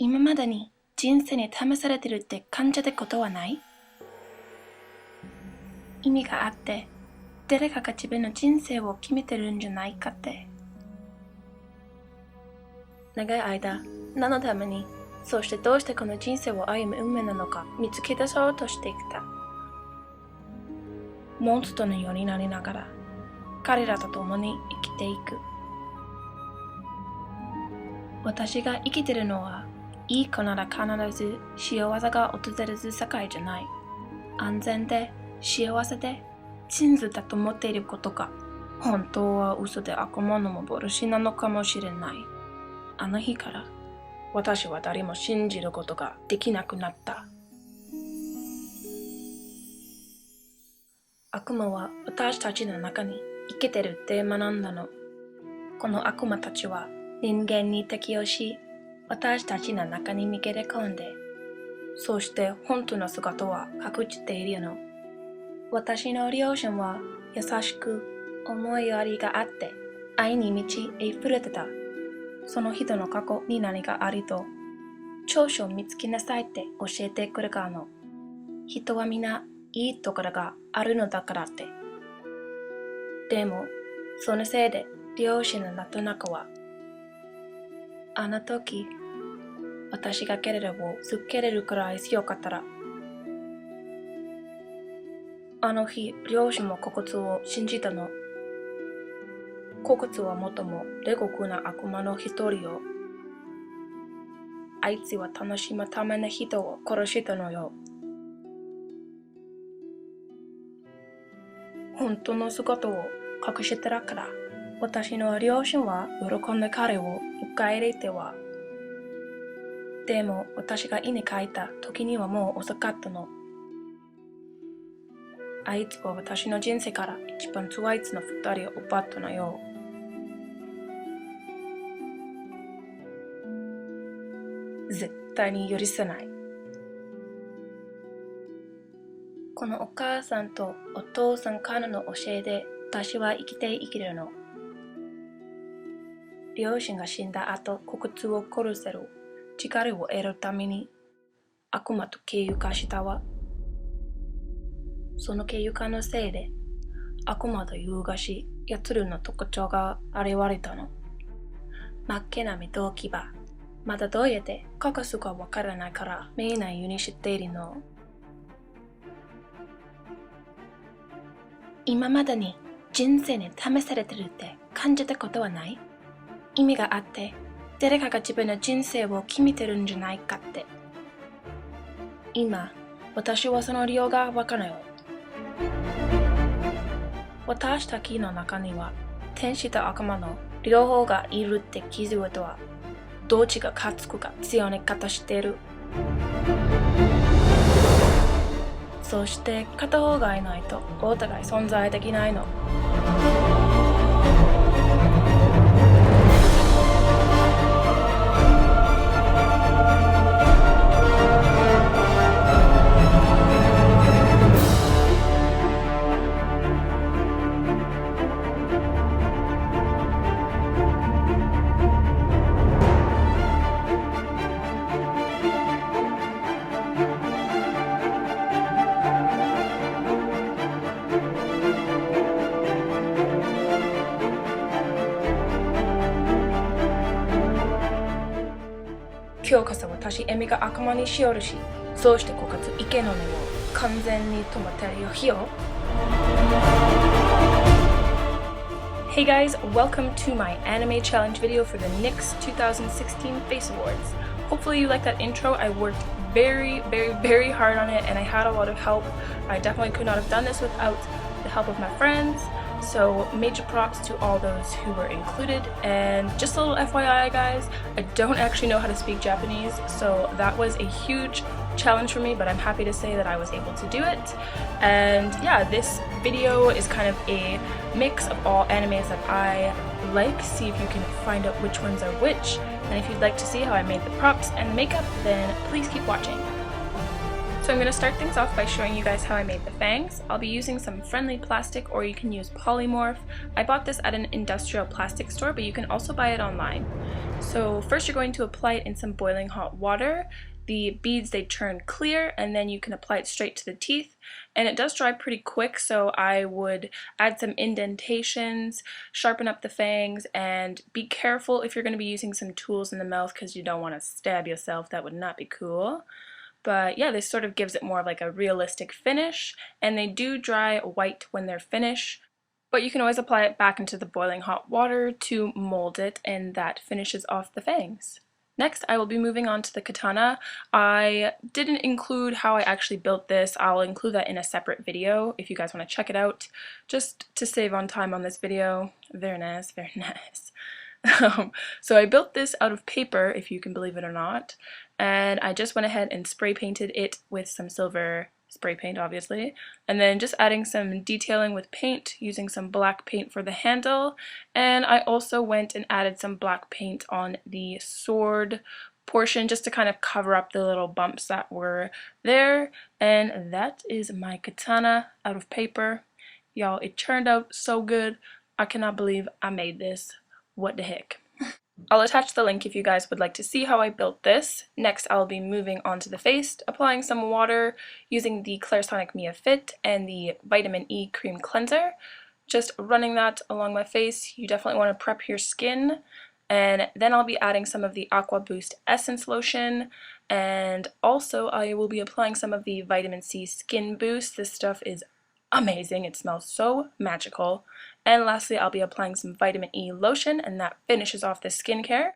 今までに人生に試されてるって感じたことはない？意味があって、誰かが自分の人生を決めてるんじゃないかって。長い間、何のために、そしてどうしてこの人生を歩む運命なのか見つけ出そうとしてきた。モンスターのようになりながら、彼らと共に生きていく。私が生きてるのは、いい子なら必ず幸せが訪れる世界じゃない。安全で幸せで真実だと思っていることが、本当は嘘で悪魔の幻なのかもしれない。あの日から、私は誰も信じることができなくなった。悪魔は私たちの中に生きてるって学んだの。この悪魔たちは人間に適応し、私たちの中に逃げ込んで、そして本当の姿は隠しているの。私の両親は優しく思いやりがあって愛に満ち溢れてた。その人の過去に何があると、長所を見つけなさいって教えてくれたの。人はみんないいところがあるのだからって。でも、そのせいで両親のなんとなくは、あの時、私が彼らを救けれるくらい強かったら、あの日、両親もkokatsuを信じたの。kokatsuはもとも冷酷な悪魔の一人よ。あいつは楽しむための人を殺したのよ。本当の姿を隠してたから、私の両親は喜んで彼を迎え入れては。でも私が家に帰った時にはもう遅かったの。あいつは私の人生から一番強いやつの二人を奪ったのよ。絶対に許せない。このお母さんとお父さんからの教えで私は生きるの。両親が死んだ後、kokatsuを殺せる力を得るために悪魔と経由化したわ。その経由化のせいで悪魔と融合し、奴らの特徴が現れたの。真っ赤な目と牙。まだどうやって隠すかわからないから見えないようにしているの。今までに人生に試されてるって感じたことはない？意味があって、誰かが自分の人生を決めてるんじゃないかって。今、私はその理由がわからないよ。私たちの中には、天使と悪魔の両方がいるって気づいたわ。どっちが勝つか強い方してる。そして片方がいないとお互い存在できないの。今日こそ私エミが悪魔にしよるし、そうしてkokatsu池の根を完全に止まってるよ、ひよ。Hey guys, welcome to my anime challenge video for the NYX 2016 Face Awards. Hopefully you like that intro. I worked very hard on it and I had a lot of help. I definitely could not have done this without the help of my friends. So major props to all those who were included. And just a little FYI guys, I don't actually know how to speak Japanese, so that was a huge challenge for me, but I'm happy to say that I was able to do it. And yeah, this video is kind of a mix of all animes that I like. See if you can find out which ones are which. And if you'd like to see how I made the props and the makeup, then please keep watching. So I'm going to start things off by showing you guys how I made the fangs. I'll be using some friendly plastic, or you can use polymorph. I bought this at an industrial plastic store, but you can also buy it online. So first you're going to apply it in some boiling hot water. The beads, they turn clear, and then you can apply it straight to the teeth. And it does dry pretty quick, so I would add some indentations, sharpen up the fangs, and be careful if you're going to be using some tools in the mouth because you don't want to stab yourself. That would not be cool. But yeah, this sort of gives it more of like a realistic finish, and they do dry white when they're finished, but you can always apply it back into the boiling hot water to mold it, and that finishes off the fangs. Next, I will be moving on to the katana. I didn't include how I actually built this. I'll include that in a separate video if you guys want to check it out, just to save on time on this video. Very nice, very nice. So I built this out of paper, if you can believe it or not, and I just went ahead and spray painted it with some silver spray paint, obviously, and then just adding some detailing with paint, using some black paint for the handle, and I also went and added some black paint on the sword portion just to kind of cover up the little bumps that were there. And that is my katana out of paper. Y'all, it turned out so good. I cannot believe I made this. What the heck. I'll attach the link if you guys would like to see how I built this. Next, I'll be moving on to the face, applying some water using the Clairsonic Mia Fit and the Vitamin E Cream Cleanser. Just running that along my face. You definitely want to prep your skin. And then I'll be adding some of the Aqua Boost Essence Lotion. And also, I will be applying some of the Vitamin C Skin Boost. This stuff is amazing. It smells so magical. And lastly, I'll be applying some vitamin E lotion, and that finishes off the skincare.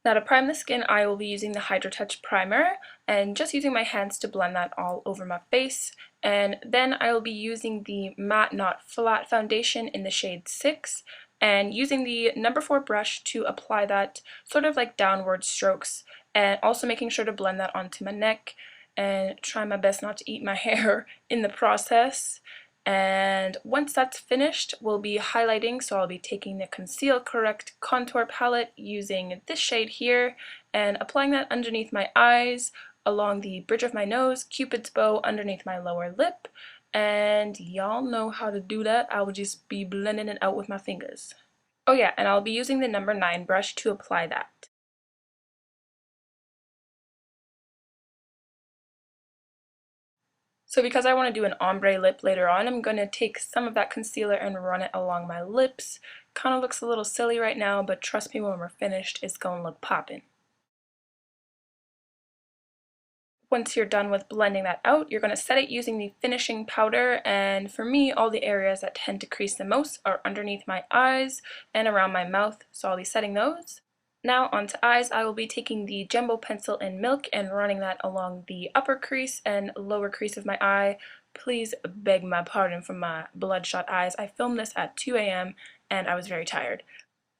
Now to prime the skin, I will be using the Hydro Touch primer and just using my hands to blend that all over my face. And then I will be using the Matte Not Flat foundation in the shade 6 and using the number 4 brush to apply that sort of like downward strokes, and also making sure to blend that onto my neck and try my best not to eat my hair in the process. And once that's finished, we'll be highlighting, so I'll be taking the Conceal Correct contour palette using this shade here and applying that underneath my eyes, along the bridge of my nose, Cupid's bow underneath my lower lip, and y'all know how to do that. I will just be blending it out with my fingers. Oh yeah, and I'll be using the number 9 brush to apply that. So because I want to do an ombre lip later on, I'm going to take some of that concealer and run it along my lips. Kind of looks a little silly right now, but trust me, when we're finished, it's going to look poppin'. Once you're done with blending that out, you're going to set it using the finishing powder, and for me, all the areas that tend to crease the most are underneath my eyes and around my mouth, so I'll be setting those. Now onto eyes, I will be taking the Jumbo pencil in Milk and running that along the upper crease and lower crease of my eye. Please beg my pardon for my bloodshot eyes. I filmed this at 2 a.m. and I was very tired.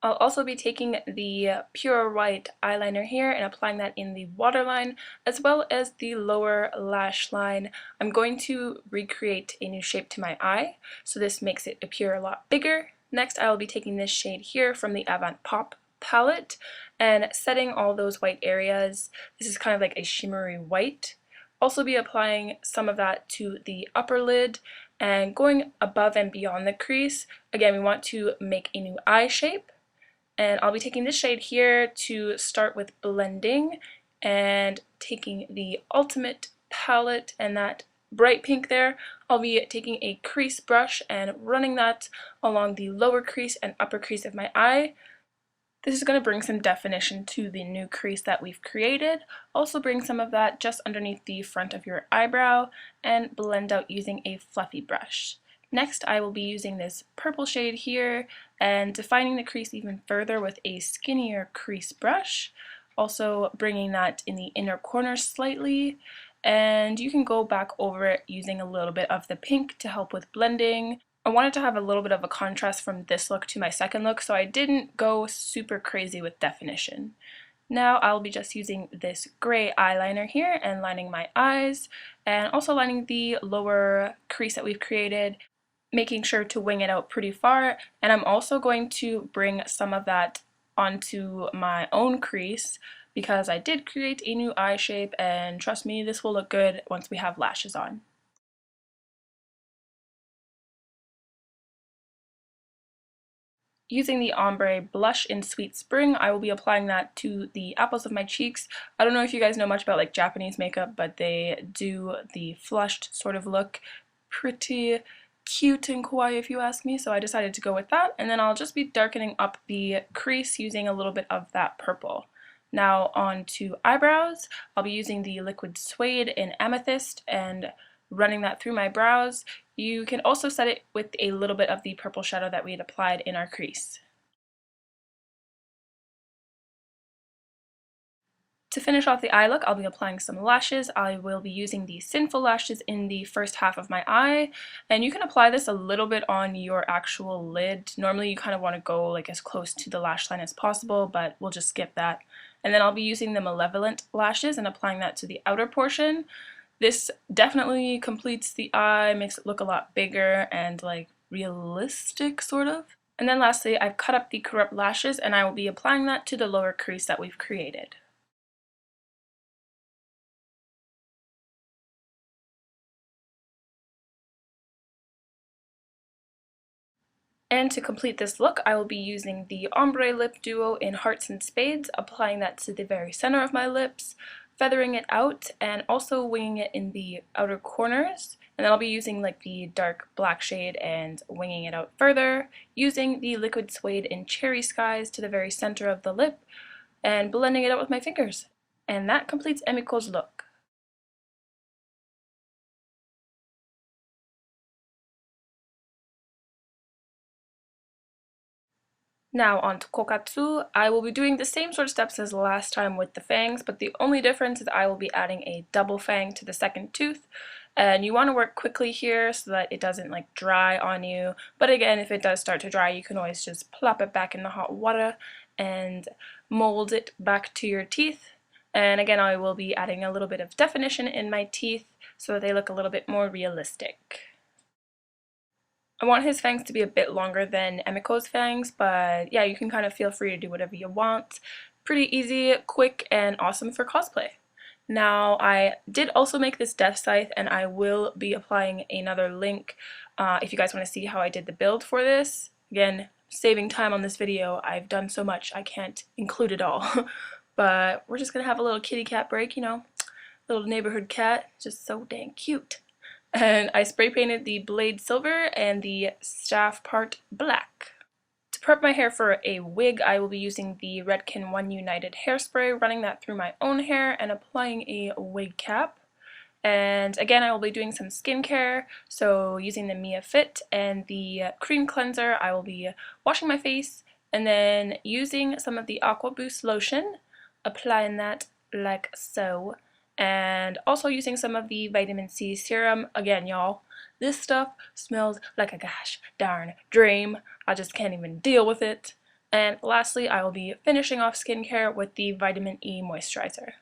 I'll also be taking the Pure White eyeliner here and applying that in the waterline as well as the lower lash line. I'm going to recreate a new shape to my eye, so this makes it appear a lot bigger. Next, I will be taking this shade here from the Avant Pop palette and setting all those white areas. This is kind of like a shimmery white. Also be applying some of that to the upper lid and going above and beyond the crease. Again, we want to make a new eye shape. And I'll be taking this shade here to start with blending and taking the Ultimate palette and that bright pink there. I'll be taking a crease brush and running that along the lower crease and upper crease of my eye. This is going to bring some definition to the new crease that we've created. Also bring some of that just underneath the front of your eyebrow and blend out using a fluffy brush. Next, I will be using this purple shade here and defining the crease even further with a skinnier crease brush. Also bringing that in the inner corner slightly, and you can go back over it using a little bit of the pink to help with blending. I wanted to have a little bit of a contrast from this look to my second look, so I didn't go super crazy with definition. Now I'll be just using this gray eyeliner here and lining my eyes, and also lining the lower crease that we've created, making sure to wing it out pretty far. And I'm also going to bring some of that onto my own crease because I did create a new eye shape, and trust me, this will look good once we have lashes on. Using the ombre blush in Sweet Spring, I will be applying that to the apples of my cheeks. I don't know if you guys know much about like Japanese makeup, but they do the flushed sort of look. Pretty cute and kawaii if you ask me, so I decided to go with that. And then I'll just be darkening up the crease using a little bit of that purple. Now on to eyebrows. I'll be using the liquid suede in Amethyst and running that through my brows. You can also set it with a little bit of the purple shadow that we had applied in our crease. To finish off the eye look, I'll be applying some lashes. I will be using the Sinful lashes in the first half of my eye, and you can apply this a little bit on your actual lid. Normally you kind of want to go like as close to the lash line as possible, but we'll just skip that. And then I'll be using the Malevolent lashes and applying that to the outer portion. This definitely completes the eye, makes it look a lot bigger and like realistic sort of. And then lastly, I've cut up the Corrupt lashes and I will be applying that to the lower crease that we've created. And to complete this look, I will be using the Ombre Lip Duo in Hearts and Spades, applying that to the very center of my lips, feathering it out, and also winging it in the outer corners. And then I'll be using like the dark black shade and winging it out further, using the Liquid Suede in Cherry Skies to the very center of the lip, and blending it out with my fingers. And that completes Emiko's look. Now on to Kokatsu. I will be doing the same sort of steps as last time with the fangs, but the only difference is I will be adding a double fang to the second tooth. And you want to work quickly here so that it doesn't like dry on you. But again, if it does start to dry, you can always just plop it back in the hot water and mold it back to your teeth. And again, I will be adding a little bit of definition in my teeth so that they look a little bit more realistic. I want his fangs to be a bit longer than Emiko's fangs, but yeah, you can kind of feel free to do whatever you want. Pretty easy, quick, and awesome for cosplay. Now, I did also make this death scythe, and I will be applying another link if you guys want to see how I did the build for this. Again, saving time on this video, I've done so much I can't include it all. But we're just going to have a little kitty cat break, you know, little neighborhood cat, just so dang cute. And I spray painted the blade silver and the staff part black. To prep my hair for a wig, I will be using the Redken One United hairspray, running that through my own hair and applying a wig cap. And again, I will be doing some skincare, so using the Mia Fit and the cream cleanser, I will be washing my face and then using some of the Aqua Boost lotion, applying that like so. And also using some of the vitamin C serum. Again, y'all, this stuff smells like a gosh darn dream. I just can't even deal with it. And lastly, I will be finishing off skincare with the vitamin E moisturizer.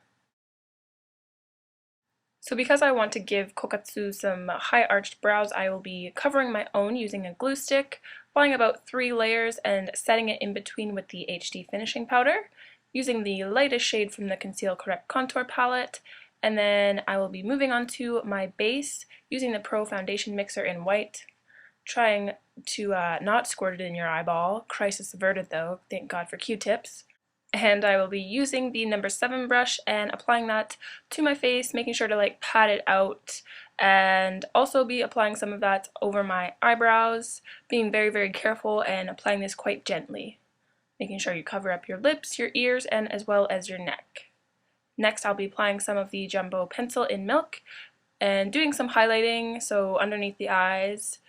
So because I want to give Kokatsu some high arched brows, I will be covering my own using a glue stick, applying about 3 layers and setting it in between with the HD finishing powder, using the lightest shade from the Conceal Correct Contour palette, and then I will be moving on to my base using the Pro Foundation Mixer in white, trying to not squirt it in your eyeball. Crisis averted though, thank God for Q-tips. And I will be using the number 7 brush and applying that to my face, making sure to like pat it out, and also be applying some of that over my eyebrows, being very, very careful and applying this quite gently, making sure you cover up your lips, your ears, and as well as your neck. Next, I'll be applying some of the Jumbo Pencil in Milk and doing some highlighting, so underneath the eyes,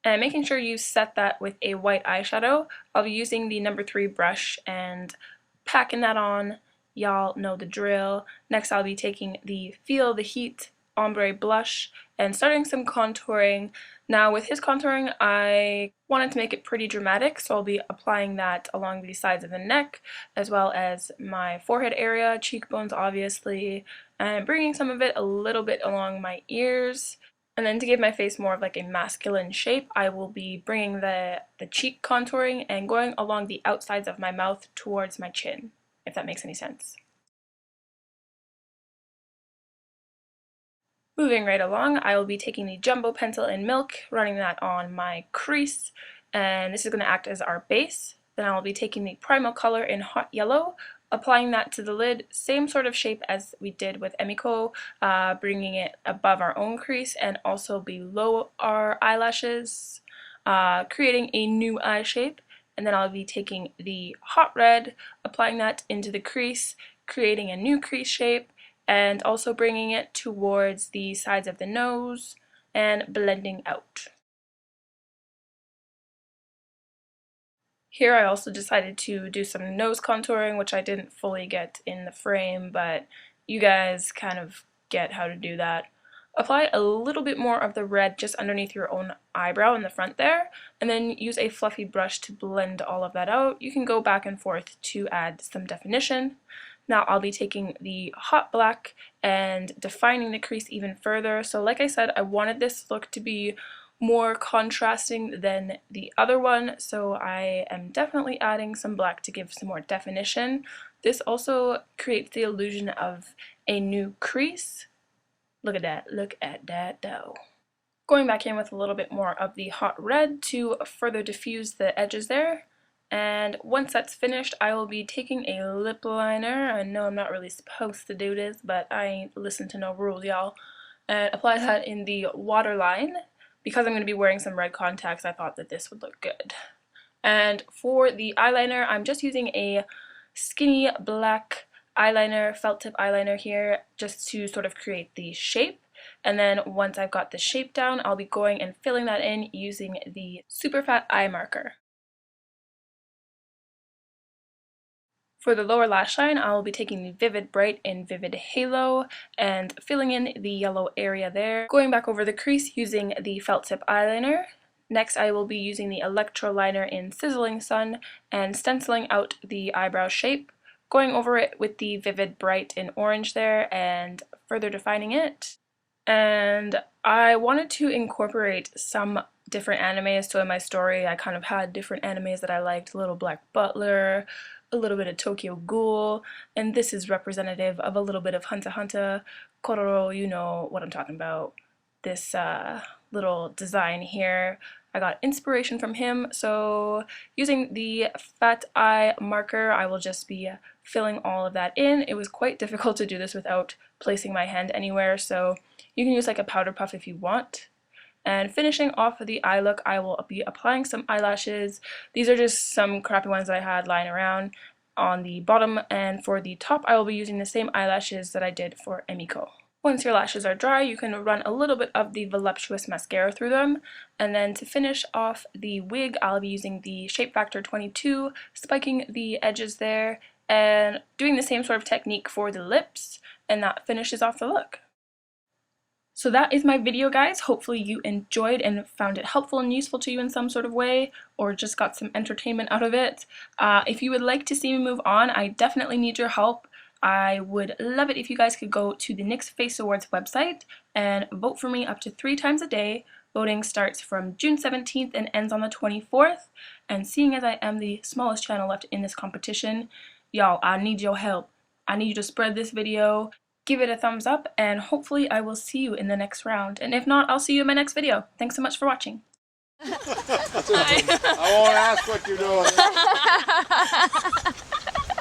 and making sure you set that with a white eyeshadow. I'll be using the number 3 brush and packing that on. Y'all know the drill. Next, I'll be taking the Feel the Heat ombre blush and starting some contouring. Now with his contouring, I wanted to make it pretty dramatic, so I'll be applying that along the sides of the neck as well as my forehead area, cheekbones obviously, and bringing some of it a little bit along my ears. And then to give my face more of like a masculine shape, I will be bringing the cheek contouring and going along the outsides of my mouth towards my chin, if that makes any sense. Moving right along, I will be taking the jumbo pencil in milk, running that on my crease, and this is going to act as our base. Then I will be taking the primal color in hot yellow, applying that to the lid, same sort of shape as we did with Emiko, bringing it above our own crease and also below our eyelashes, creating a new eye shape. And then I'll be taking the hot red, applying that into the crease, creating a new crease shape, and also bringing it towards the sides of the nose and blending out. Here I also decided to do some nose contouring, which I didn't fully get in the frame, but you guys kind of get how to do that. Apply a little bit more of the red just underneath your own eyebrow in the front there, and then use a fluffy brush to blend all of that out. You can go back and forth to add some definition. Now I'll be taking the hot black and defining the crease even further. So like I said, I wanted this look to be more contrasting than the other one, so I am definitely adding some black to give some more definition. This also creates the illusion of a new crease. Look at that though. Going back in with a little bit more of the hot red to further diffuse the edges there. And once that's finished, I will be taking a lip liner. I know I'm not really supposed to do this, but I ain't listen to no rules, y'all. And apply that in the waterline. Because I'm going to be wearing some red contacts, I thought that this would look good. And for the eyeliner, I'm just using a skinny black eyeliner, felt tip eyeliner here, just to sort of create the shape. And then once I've got the shape down, I'll be going and filling that in using the super fat eye marker. For the lower lash line, I will be taking the Vivid Bright in Vivid Halo and filling in the yellow area there. Going back over the crease using the felt tip eyeliner. Next, I will be using the Electro liner in Sizzling Sun and stenciling out the eyebrow shape. Going over it with the Vivid Bright in orange there and further defining it. And I wanted to incorporate some different animes, so in my story I kind of had different animes that I liked, Little Black Butler, a little bit of Tokyo Ghoul, and this is representative of a little bit of Hunter x Hunter. Kororo, you know what I'm talking about. This little design here, I got inspiration from him, so using the fat eye marker I will just be filling all of that in. It was quite difficult to do this without placing my hand anywhere, so you can use like a powder puff if you want. And finishing off the eye look, I will be applying some eyelashes. These are just some crappy ones that I had lying around on the bottom, and for the top I will be using the same eyelashes that I did for Emiko. Once your lashes are dry, you can run a little bit of the voluptuous mascara through them, and then to finish off the wig I'll be using the Shape Factor 22, spiking the edges there, and doing the same sort of technique for the lips, and that finishes off the look. So that is my video, guys. Hopefully you enjoyed and found it helpful and useful to you in some sort of way, or just got some entertainment out of it. If you would like to see me move on, I definitely need your help. I would love it if you guys could go to the NYX Face Awards website and vote for me up to 3 times a day. Voting starts from June 17th and ends on the 24th. And seeing as I am the smallest channel left in this competition, y'all, I need your help. I need you to spread this video, give it a thumbs up, and hopefully I will see you in the next round. And if not, I'll see you in my next video. Thanks so much for watching. I won't ask what you're doing.